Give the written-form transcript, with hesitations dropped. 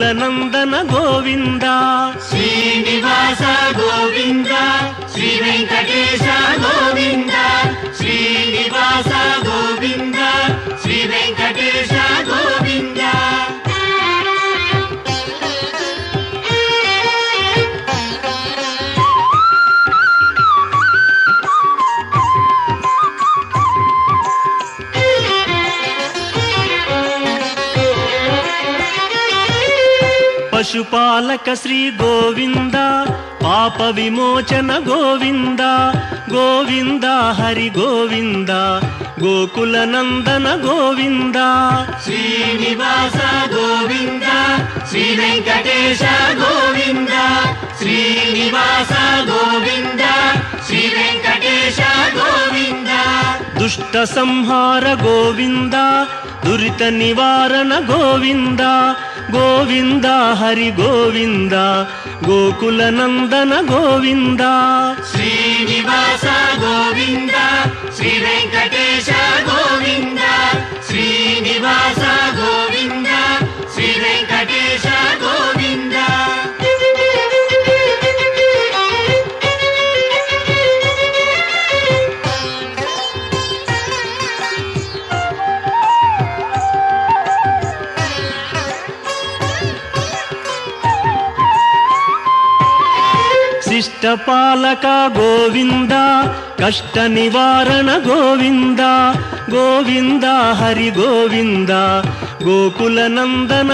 నందన గోవింద శ్రీనివాస గోవింద శ్రీ వెంకటేశ గోవింద శ్రీనివాస గోవింద శ్రీ వెంకటేశ గోవింద పశుపాలక శ్రీ గోవింద పాప విమోచన గోవింద గోవింద హరి గోవింద గోకుల నందన గోవింద శ్రీనివాస గోవింద శ్రీ వెంకటేశ గోవింద శ్రీనివాస గోవింద శ్రీ వెంకటేశ గోవింద దుష్ట సంహార గోవింద దురిత నివారణ గోవింద గోవింద హరి గోవింద గోకుల నందన గోవింద శ్రీనివాస గోవింద శ్రీ వెంకటేశ గోవింద శ్రీనివాస గోవింద శ్రీ వెంకటేశ గోవింద శిష్టపాలక గోవింద కష్ట నివారణ గోవింద గోవింద హరి గోవింద గోకుల నందన